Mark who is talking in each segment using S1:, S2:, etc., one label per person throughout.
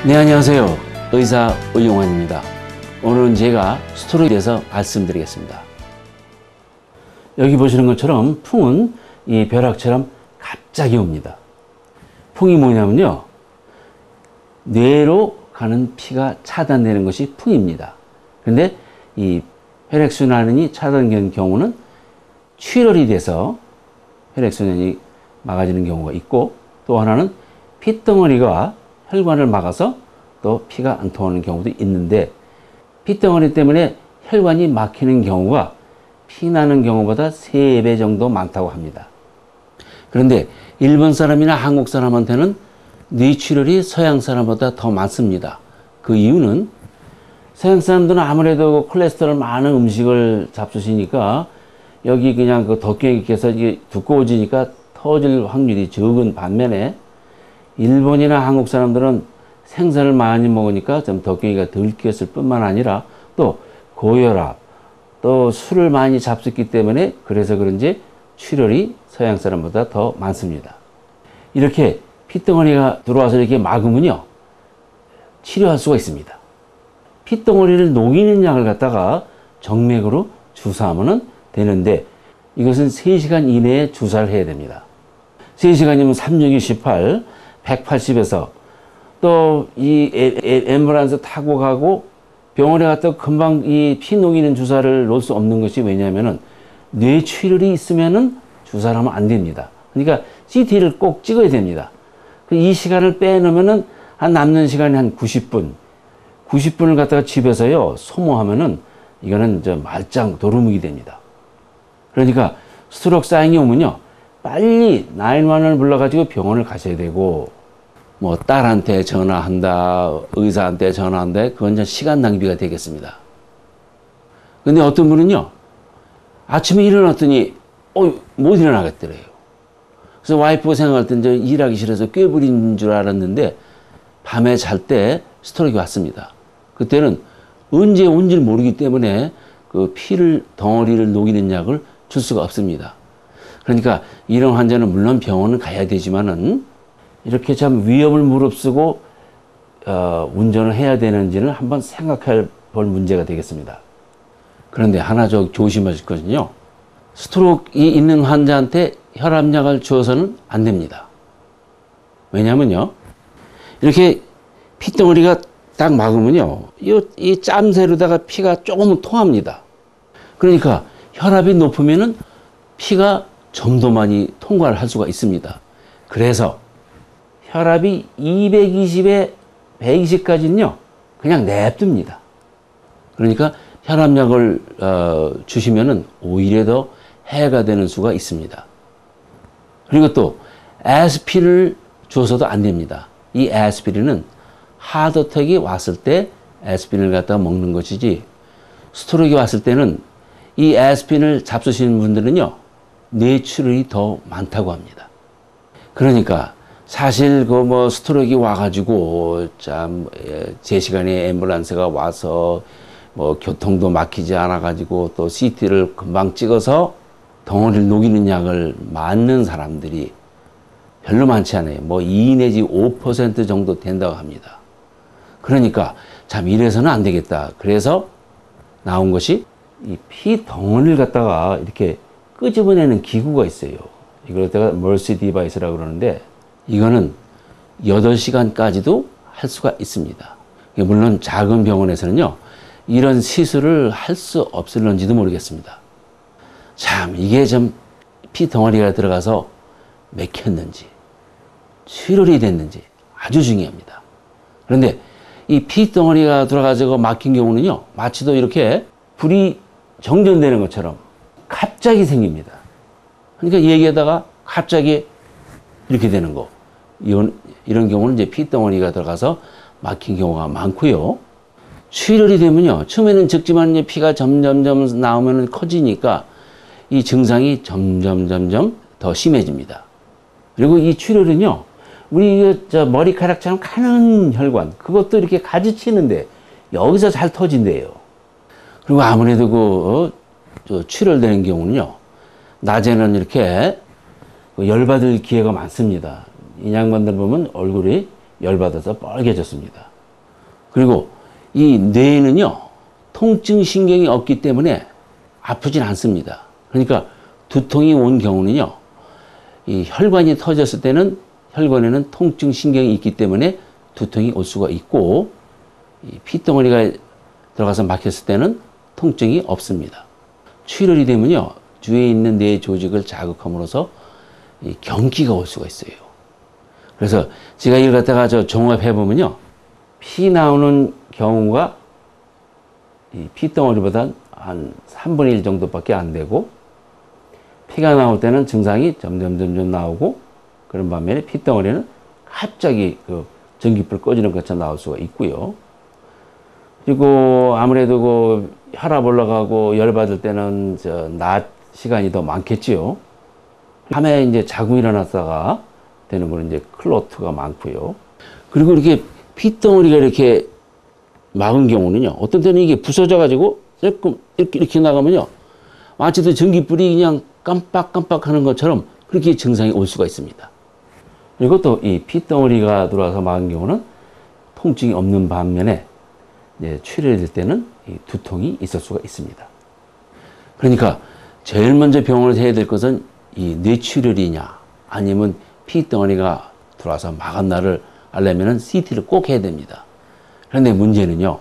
S1: 네, 안녕하세요. 의사 의용환입니다. 오늘은 제가 스트로크에 대해서 말씀드리겠습니다. 여기 보시는 것처럼 풍은 이 벼락처럼 갑자기 옵니다. 풍이 뭐냐면요, 뇌로 가는 피가 차단되는 것이 풍입니다. 그런데 이 혈액순환이 차단된 경우는 출혈이 돼서 혈액순환이 막아지는 경우가 있고, 또 하나는 핏덩어리가 혈관을 막아서 또 피가 안 통하는 경우도 있는데, 핏덩어리 때문에 혈관이 막히는 경우가 피나는 경우보다 3배 정도 많다고 합니다. 그런데 일본 사람이나 한국 사람한테는 뇌출혈이 서양 사람보다 더 많습니다. 그 이유는 서양 사람들은 아무래도 콜레스테롤 많은 음식을 잡수시니까 여기 그냥 그 덕경이 껴서 두꺼워지니까 터질 확률이 적은 반면에, 일본이나 한국 사람들은 생선을 많이 먹으니까 좀 덕경이가 덜 끼었을 뿐만 아니라 또 고혈압, 또 술을 많이 잡수기 때문에 그래서 그런지 출혈이 서양 사람보다 더 많습니다. 이렇게 핏덩어리가 들어와서 이렇게 막으면요, 치료할 수가 있습니다. 핏덩어리를 녹이는 약을 갖다가 정맥으로 주사하면 되는데, 이것은 3시간 이내에 주사를 해야 됩니다. 3시간이면 3, 6, 18, 180에서 또 이 앰뷸런스 타고 가고 병원에 갔다 금방 이 피 녹이는 주사를 놓을 수 없는 것이, 왜냐하면은 뇌출혈이 있으면은 주사를 하면 안 됩니다. 그러니까 CT를 꼭 찍어야 됩니다. 이 시간을 빼놓으면은 한 남는 시간이 한 90분을 갖다가 집에서요 소모하면은 이거는 저 말짱 도루묵이 됩니다. 그러니까 스트로크 사인이 오면요, 빨리 911을 불러가지고 병원을 가셔야 되고, 뭐 딸한테 전화한다, 의사한테 전화한다, 그건 좀 시간 낭비가 되겠습니다. 근데 어떤 분은요, 아침에 일어났더니 못 일어나겠더래요. 그래서 와이프가 생각할 때 이제 일하기 싫어서 꾀부린 줄 알았는데, 밤에 잘 때 스트로크가 왔습니다. 그때는 언제 온지 모르기 때문에 그 피를 덩어리를 녹이는 약을 줄 수가 없습니다. 그러니까 이런 환자는 물론 병원은 가야 되지만은 이렇게 참 위험을 무릅쓰고 운전을 해야 되는지는 한번 생각해 볼 문제가 되겠습니다. 그런데 하나 조심하실 것은요, 스트로크가 있는 환자한테 혈압약을 주어서는 안 됩니다. 왜냐면요, 이렇게 핏덩어리가 딱 막으면요, 이 짬새로다가 피가 조금은 통합니다. 그러니까 혈압이 높으면은 피가 좀 더 많이 통과를 할 수가 있습니다. 그래서 혈압이 220에 120까지는요 그냥 냅둡니다. 그러니까 혈압약을 주시면은 오히려 더 해가 되는 수가 있습니다. 그리고 또 아스피린을 줘서도 안 됩니다. 이 아스피린은 하드어택이 왔을 때 아스피린을 갖다가 먹는 것이지, 스트로크가 왔을 때는 이 아스피린을 잡수시는 분들은요 뇌출혈이 더 많다고 합니다. 그러니까 사실 그 뭐 스트로크가 와가지고 참 제 시간에 앰뷸런스가 와서 뭐 교통도 막히지 않아가지고 또 CT를 금방 찍어서 덩어리를 녹이는 약을 맞는 사람들이 별로 많지 않아요. 뭐 2 내지 5% 정도 된다고 합니다. 그러니까 참 이래서는 안 되겠다. 그래서 나온 것이 이 피 덩어리를 갖다가 이렇게 끄집어내는 기구가 있어요. 이걸 갖다가 멀시 디바이스라고 그러는데, 이거는 8시간까지도 할 수가 있습니다. 물론 작은 병원에서는요 이런 시술을 할 수 없을런지도 모르겠습니다. 참 이게 좀 피 덩어리가 들어가서 막혔는지 출혈이 됐는지 아주 중요합니다. 그런데 이 피 덩어리가 들어가서 막힌 경우는요, 마치도 이렇게 불이 정전되는 것처럼 갑자기 생깁니다. 그러니까 얘기하다가 갑자기 이렇게 되는 거, 이런 경우는 이제 핏덩어리가 들어가서 막힌 경우가 많고요. 출혈이 되면요, 처음에는 적지만 이제 피가 점점점 나오면 커지니까 이 증상이 점점 더 심해집니다. 그리고 이 출혈은요, 우리 머리카락처럼 가는 혈관, 그것도 이렇게 가지치는데 여기서 잘 터진대요. 그리고 아무래도 출혈되는 경우는요, 낮에는 이렇게 열받을 기회가 많습니다. 이 양반들 보면 얼굴이 열받아서 빨개졌습니다. 그리고 이 뇌에는요, 통증 신경이 없기 때문에 아프진 않습니다. 그러니까 두통이 온 경우는요, 이 혈관이 터졌을 때는 혈관에는 통증 신경이 있기 때문에 두통이 올 수가 있고, 이 피덩어리가 들어가서 막혔을 때는 통증이 없습니다. 출혈이 되면요, 주위에 있는 뇌 조직을 자극함으로써 이 경기가 올 수가 있어요. 그래서 제가 이걸 갖다가 종합해 보면요, 피 나오는 경우가 이 피덩어리보다 한 3분의 1 정도밖에 안 되고, 피가 나올 때는 증상이 점점 나오고, 그런 반면에 피덩어리는 갑자기 그 전기불 꺼지는 것처럼 나올 수가 있고요. 그리고 아무래도 그 혈압 올라가고 열 받을 때는 낮 시간이 더 많겠지요. 밤에 이제 자고 일어났다가 되는 거는 이제 클로트가 많고요. 그리고 이렇게 피덩어리가 이렇게 막은 경우는요, 어떤 때는 이게 부서져가지고 조금 이렇게 나가면요, 마치 전기불이 그냥 깜빡깜빡 하는 것처럼 그렇게 증상이 올 수가 있습니다. 그리고 또 이 피덩어리가 들어와서 막은 경우는 통증이 없는 반면에 이제 출혈이 될 때는 이 두통이 있을 수가 있습니다. 그러니까 제일 먼저 병원에서 해야 될 것은 이 뇌출혈이냐 아니면 피덩어리가 들어와서 막았나를 알려면 CT를 꼭 해야 됩니다. 그런데 문제는요,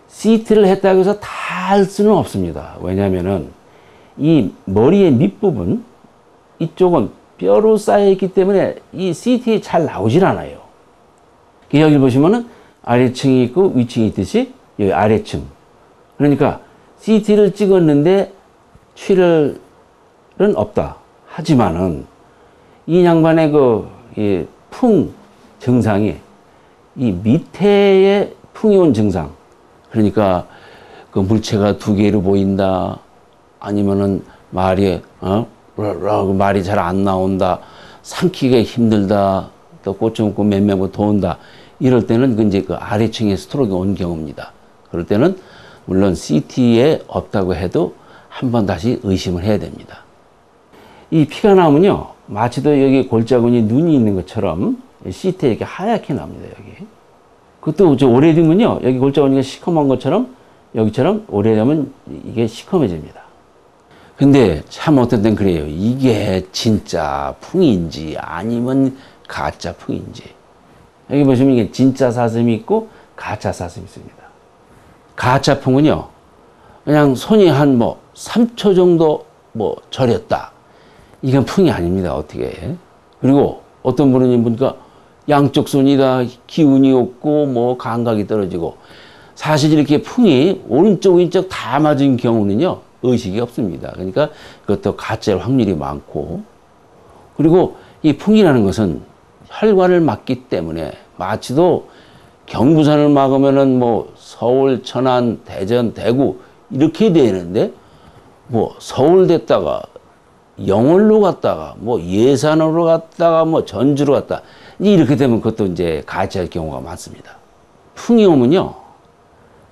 S1: CT를 했다고 해서 다 할 수는 없습니다. 왜냐하면은 이 머리의 밑부분, 이쪽은 뼈로 쌓여있기 때문에 이 CT에 잘 나오질 않아요. 여기 보시면은 아래층이 있고 위층이 있듯이 여기 아래층. 그러니까 CT를 찍었는데 출혈은 없다. 하지만은 이 양반의 풍 증상이 이 밑에의 풍이 온 증상. 그러니까 그 물체가 두 개로 보인다. 아니면은 말이 말이 잘 안 나온다. 삼키기 힘들다. 또 꼬치 먹고 맴매고 도운다. 이럴 때는 이제 그 아래층에 스트로크가 온 경우입니다. 그럴 때는 물론 CT에 없다고 해도 한번 다시 의심을 해야 됩니다. 이 피가 나오면요, 마치도 여기 골짜구니 눈이 있는 것처럼 CT에 이렇게 하얗게 나옵니다. 여기. 그것도 오래되면요, 여기 골짜구니가 시커먼 것처럼 여기처럼 오래되면 이게 시커매집니다. 근데 참 어떤 땐 그래요. 이게 진짜 풍인지 아니면 가짜 풍인지. 여기 보시면 이게 진짜 사슴이 있고 가짜 사슴이 있습니다. 가짜 풍은요, 그냥 손이 한 3초 정도 저렸다. 이건 풍이 아닙니다. 어떻게. 그리고 어떤 분은 보니까 양쪽 손이 다 기운이 없고 감각이 떨어지고, 사실 이렇게 풍이 오른쪽 왼쪽 다 맞은 경우는요, 의식이 없습니다. 그러니까 그것도 가짜일 확률이 많고, 그리고 이 풍이라는 것은 혈관을 막기 때문에 마치도 경부선을 막으면은 서울, 천안, 대전, 대구 이렇게 되는데 서울 됐다가 영월로 갔다가 예산으로 갔다가 전주로 갔다 이렇게 되면 그것도 이제 가짜일 경우가 많습니다. 풍이 오면요,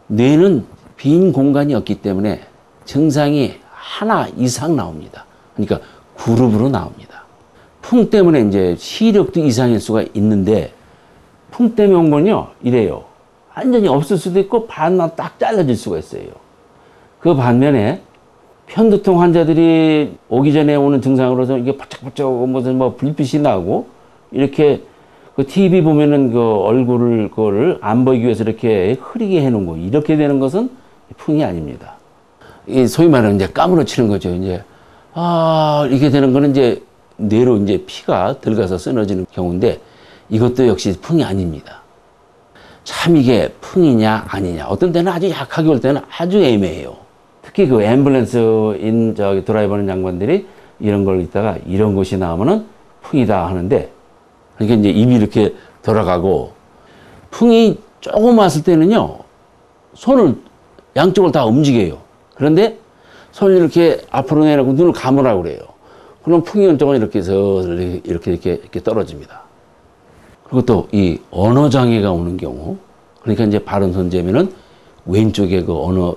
S1: 뇌는 빈 공간이 없기 때문에 증상이 하나 이상 나옵니다. 그러니까 그룹으로 나옵니다. 풍 때문에 이제 시력도 이상일 수가 있는데, 풍 때문에 온 건요, 이래요. 완전히 없을 수도 있고 반만 딱 잘라질 수가 있어요. 그 반면에 편두통 환자들이 오기 전에 오는 증상으로서 이게 바짝바짝 무슨 불빛이 나고, 이렇게 그 TV 보면은 그 얼굴을 그거를 안 보이기 위해서 이렇게 흐리게 해놓은 거, 이렇게 되는 것은 풍이 아닙니다. 이 소위 말하는 이제 까무러치는 거죠. 이제 이렇게 되는 거는 이제 뇌로 이제 피가 들어가서 쓰러지는 경우인데, 이것도 역시 풍이 아닙니다. 참 이게 풍이냐 아니냐. 어떤 때는 아주 약하게 올 때는 아주 애매해요. 특히 그 앰뷸런스인 드라이버는 양반들이 이런 걸 있다가 이런 것이 나오면은 풍이다 하는데, 그러니까 이제 입이 이렇게 돌아가고, 풍이 조금 왔을 때는요, 손을 양쪽을 다 움직여요. 그런데 손을 이렇게 앞으로 내놓고 눈을 감으라고 그래요. 그럼 풍이 온 쪽은 이렇게 이렇게 떨어집니다. 그리고 또 이 언어 장애가 오는 경우, 그러니까 이제 바른 손재면은 왼쪽에 그 언어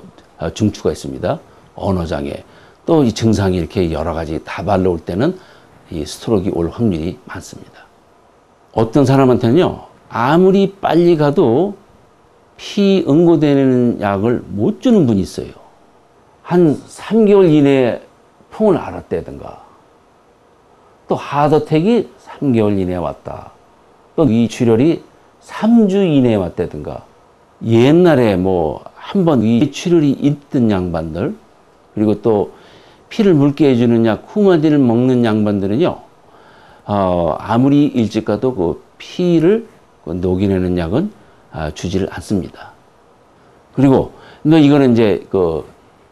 S1: 중추가 있습니다. 언어 장애. 또 이 증상이 이렇게 여러 가지 다발로 올 때는 이 스트로크가 올 확률이 많습니다. 어떤 사람한테는요, 아무리 빨리 가도 피 응고되는 약을 못 주는 분이 있어요. 한 3개월 이내에 풍을 앓았다든가, 또 하드어택이 3개월 이내에 왔다, 또 이 출혈이 3주 이내에 왔다든가, 옛날에 뭐 한 번 이 출혈이 있던 양반들, 그리고 또 피를 묽게 해주는 약 후마딘을 먹는 양반들은요, 아무리 일찍 가도 그 피를 녹이내는 약은 주지를 않습니다. 그리고 이거는 이제 그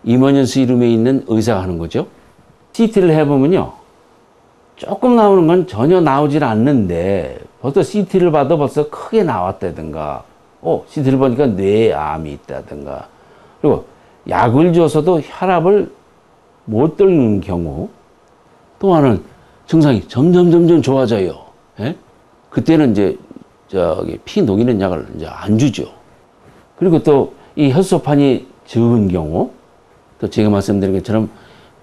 S1: 이머전시 룸에 있는 의사가 하는 거죠. CT를 해보면요, 조금 나오는 건 전혀 나오질 않는데 벌써 CT를 봐도 벌써 크게 나왔다든가, CT를 보니까 뇌에 암이 있다든가, 그리고 약을 줘서도 혈압을 못 떨는 경우, 또 하나는 증상이 점점 좋아져요. 예? 그때는 이제 피 녹이는 약을 이제 안 주죠. 그리고 또 이 혈소판이 적은 경우, 또 제가 말씀드린 것처럼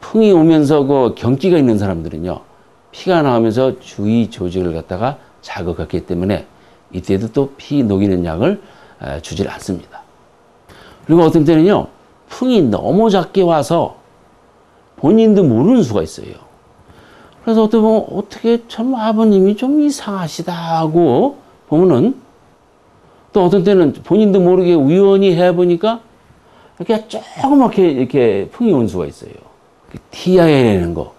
S1: 풍이 오면서 그 경기가 있는 사람들은요, 피가 나오면서 주위 조직을 갖다가 자극했기 때문에 이때도 또 피 녹이는 약을 주질 않습니다. 그리고 어떤 때는요, 풍이 너무 작게 와서 본인도 모르는 수가 있어요. 그래서 어떻게 보면 어떻게 참 아버님이 좀 이상하시다 하고 보면은, 또 어떤 때는 본인도 모르게 우연히 해보니까 이렇게 조그맣게 이렇게 풍이 온 수가 있어요. TIA라는 거,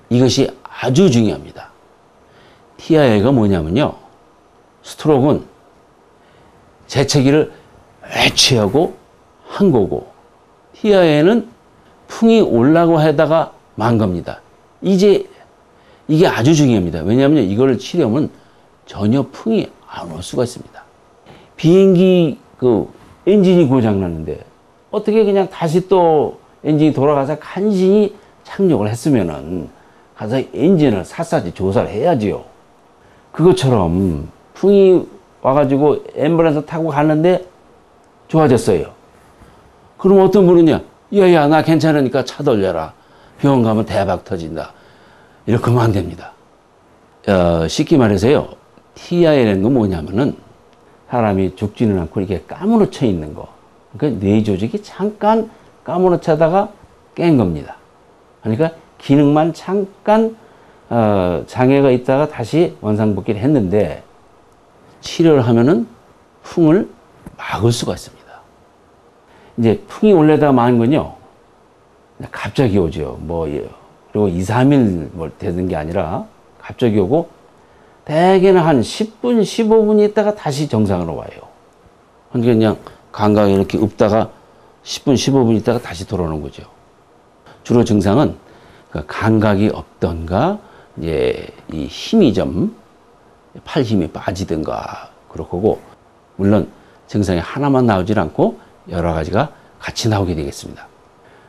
S1: 이것이 아주 중요합니다. TIA가 뭐냐면요, 스트로크는 재채기를 애취하고 한 거고, TIA는 풍이 올라고 하다가 만 겁니다. 이게 아주 중요합니다. 왜냐하면 이걸 치료하면 전혀 풍이 안 올 수가 있습니다. 비행기 그 엔진이 고장 났는데 어떻게 그냥 다시 또 엔진이 돌아가서 간신히 착륙을 했으면은 가서 엔진을 샅샅이 조사를 해야지요. 그것처럼 풍이 와가지고 앰뷸런스 타고 갔는데 좋아졌어요. 그럼 어떤 분은요, 야야 나 괜찮으니까 차 돌려라, 병원 가면 대박 터진다, 이렇게 하면 안 됩니다. 쉽게 말해서요, TIA라는 건 뭐냐면은 사람이 죽지는 않고 이렇게 까무러쳐 있는 거, 그러니까 뇌 조직이 잠깐 까무러쳐다가 깬 겁니다. 그러니까 기능만 잠깐 장애가 있다가 다시 원상복귀를 했는데, 치료를 하면은 풍을 막을 수가 있습니다. 이제 풍이 올라다가 많은 건요, 갑자기 오죠. 그리고 2, 3일 되는 게 아니라 갑자기 오고, 대개는 한 10분, 15분 있다가 다시 정상으로 와요. 그러니까 그냥 감각이 이렇게 없다가 10분, 15분 있다가 다시 돌아오는 거죠. 주로 증상은 감각이 없던가, 이제 이 힘이 팔 힘이 빠지든가 그럴 거고, 물론 증상이 하나만 나오질 않고 여러 가지가 같이 나오게 되겠습니다.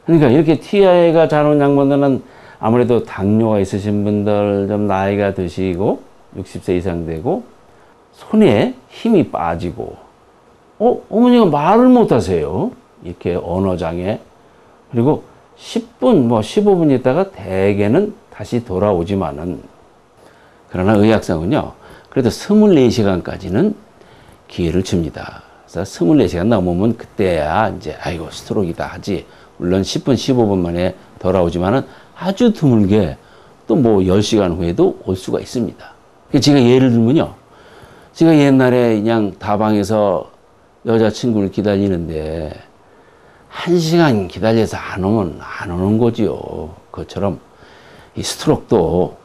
S1: 그러니까 이렇게 TIA가 잘 온 양반들은 아무래도 당뇨가 있으신 분들, 좀 나이가 드시고 60세 이상 되고 손에 힘이 빠지고, 어머니가 말을 못 하세요. 이렇게 언어장애. 그리고 10분, 15분 있다가 대개는 다시 돌아오지만은, 그러나 의학상은요, 그래도 24시간까지는 기회를 줍니다. 그래서 24시간 넘으면 그때야 이제 아이고 스트로크이다 하지, 물론 10분, 15분 만에 돌아오지만은 아주 드물게 또 10시간 후에도 올 수가 있습니다. 제가 예를 들면요, 제가 옛날에 그냥 다방에서 여자친구를 기다리는데 1시간 기다려서 안 오는 거지요. 그것처럼 이 스트로크도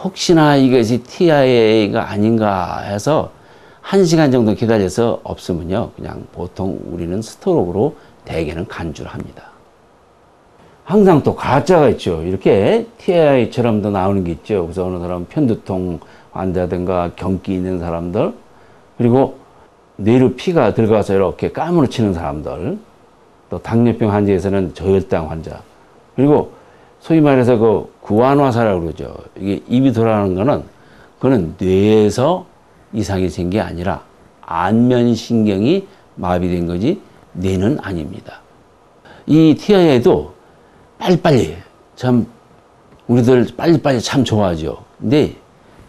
S1: 혹시나 이것이 TIA가 아닌가 해서 1시간 정도 기다려서 없으면요, 그냥 보통 우리는 스트로크로 대개는 간주를 합니다. 항상 또 가짜가 있죠. 이렇게 TIA처럼도 나오는 게 있죠. 그래서 어느 사람은 편두통 환자든가 경기 있는 사람들, 그리고 뇌로 피가 들어가서 이렇게 까무러치는 사람들, 또 당뇨병 환자에서는 저혈당 환자, 그리고 소위 말해서 그 구안화사라고 그러죠. 이게 입이 돌아가는 거는, 그거는 뇌에서 이상이 생긴 게 아니라 안면신경이 마비된 거지 뇌는 아닙니다. 이 TIA도 빨리빨리, 참 우리들 빨리빨리 참 좋아하죠. 근데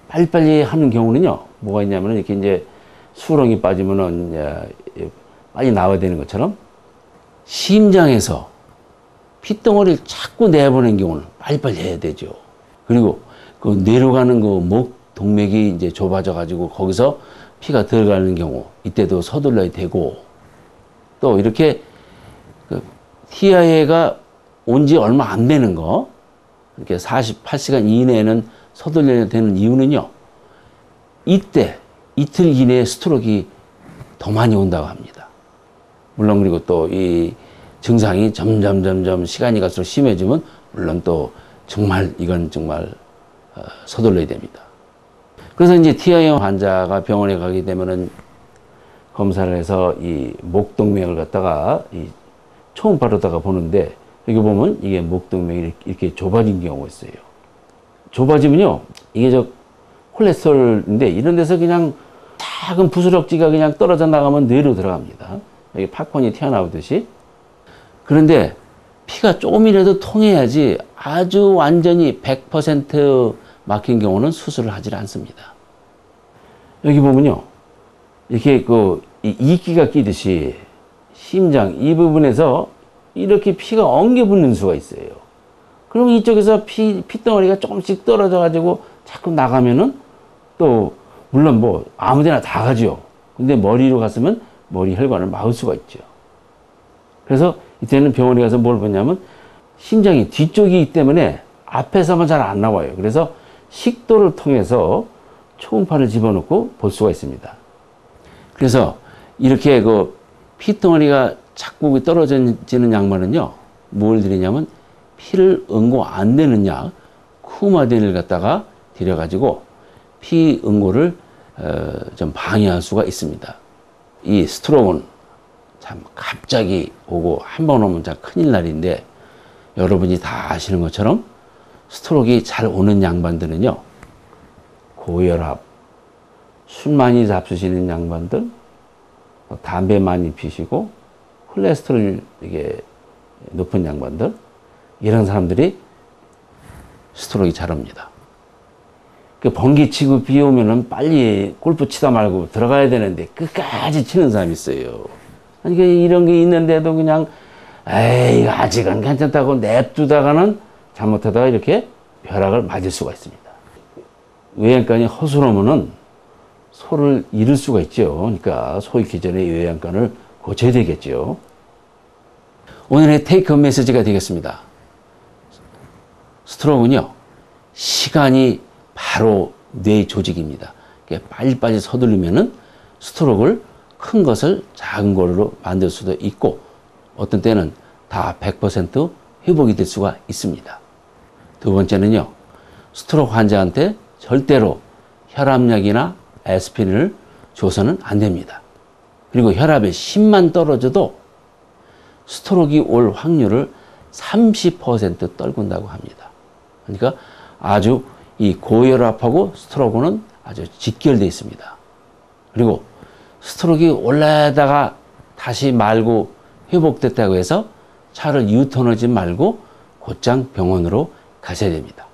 S1: 빨리빨리 하는 경우는요, 뭐가 있냐면은 이렇게 이제 수렁이 빠지면은 빨리 나와야 되는 것처럼 심장에서 핏덩어리를 자꾸 내보낸 경우는 빨리빨리 해야 되죠. 그리고 그 내려가는 그 목 동맥이 이제 좁아져 가지고 거기서 피가 들어가는 경우 이때도 서둘러야 되고, 또 이렇게 그 TIA가 온 지 얼마 안 되는 거, 이렇게 48시간 이내에는 서둘러야 되는 이유는요, 이때 이틀 이내에 스트로크가 더 많이 온다고 합니다. 물론 그리고 또 이 증상이 점점 시간이 갈수록 심해지면 물론 또 정말 이건 정말 서둘러야 됩니다. 그래서 이제 TIA 환자가 병원에 가게 되면은 검사를 해서 이 목동맥을 갖다가 이 초음파로다가 보는데, 여기 보면 이게 목동맥이 이렇게 좁아진 경우가 있어요. 좁아지면요, 이게 저 콜레스테롤인데 이런 데서 그냥 작은 부스럭지가 그냥 떨어져 나가면 뇌로 들어갑니다. 여기 팝콘이 튀어나오듯이. 그런데 피가 조금이라도 통해야지 아주 완전히 100% 막힌 경우는 수술을 하지 않습니다. 여기 보면요, 이렇게 그 이끼가 끼듯이 심장 이 부분에서 이렇게 피가 엉겨 붙는 수가 있어요. 그러면 이쪽에서 핏덩어리가 조금씩 떨어져 가지고 자꾸 나가면은 또 물론 뭐 아무데나 다 가죠. 근데 머리로 갔으면 머리 혈관을 막을 수가 있죠. 그래서 이때는 병원에 가서 뭘 보냐면 심장이 뒤쪽이기 때문에 앞에서만 잘 안 나와요. 그래서 식도를 통해서 초음파를 집어넣고 볼 수가 있습니다. 그래서 이렇게 그 핏덩어리가 자꾸 떨어지는 양반은요, 뭘 드리냐면 피를 응고 안 되는 약 쿠마딘을 갖다가 드려가지고 피 응고를 좀 방해할 수가 있습니다. 이 스트로크는 참 갑자기 오고 한 번 오면 참 큰일 날인데, 여러분이 다 아시는 것처럼 스트로크가 잘 오는 양반들은요, 고혈압, 술 많이 잡수시는 양반들, 담배 많이 피시고 콜레스테롤 이게 높은 양반들, 이런 사람들이 스트로크가 잘 옵니다. 번개치고 비 오면은 빨리 골프 치다 말고 들어가야 되는데 끝까지 치는 사람이 있어요. 아니, 이런 게 있는데도 그냥, 에이, 아직은 괜찮다고 냅두다가는 잘못하다가 이렇게 벼락을 맞을 수가 있습니다. 외양간이 허술하면은 소를 잃을 수가 있죠. 그러니까 소 잃기 전에 외양간을 고쳐야 되겠죠. 오늘의 테이크홈 메시지가 되겠습니다. 스트로크는요, 시간이 바로 뇌 조직입니다. 빨리빨리 서두르면은 스트로크를 큰 것을 작은 걸로 만들 수도 있고, 어떤 때는 다 100% 회복이 될 수가 있습니다. 두 번째는요, 스트로크 환자한테 절대로 혈압약이나 에스피린을 줘서는 안 됩니다. 그리고 혈압이 10만 떨어져도 스트로크가 올 확률을 30% 떨군다고 합니다. 그러니까 아주 이 고혈압하고 스트로크는 아주 직결되어 있습니다. 그리고 스트로크가 올라다가 다시 말고 회복됐다고 해서 차를 유턴하지 말고 곧장 병원으로 가셔야 됩니다.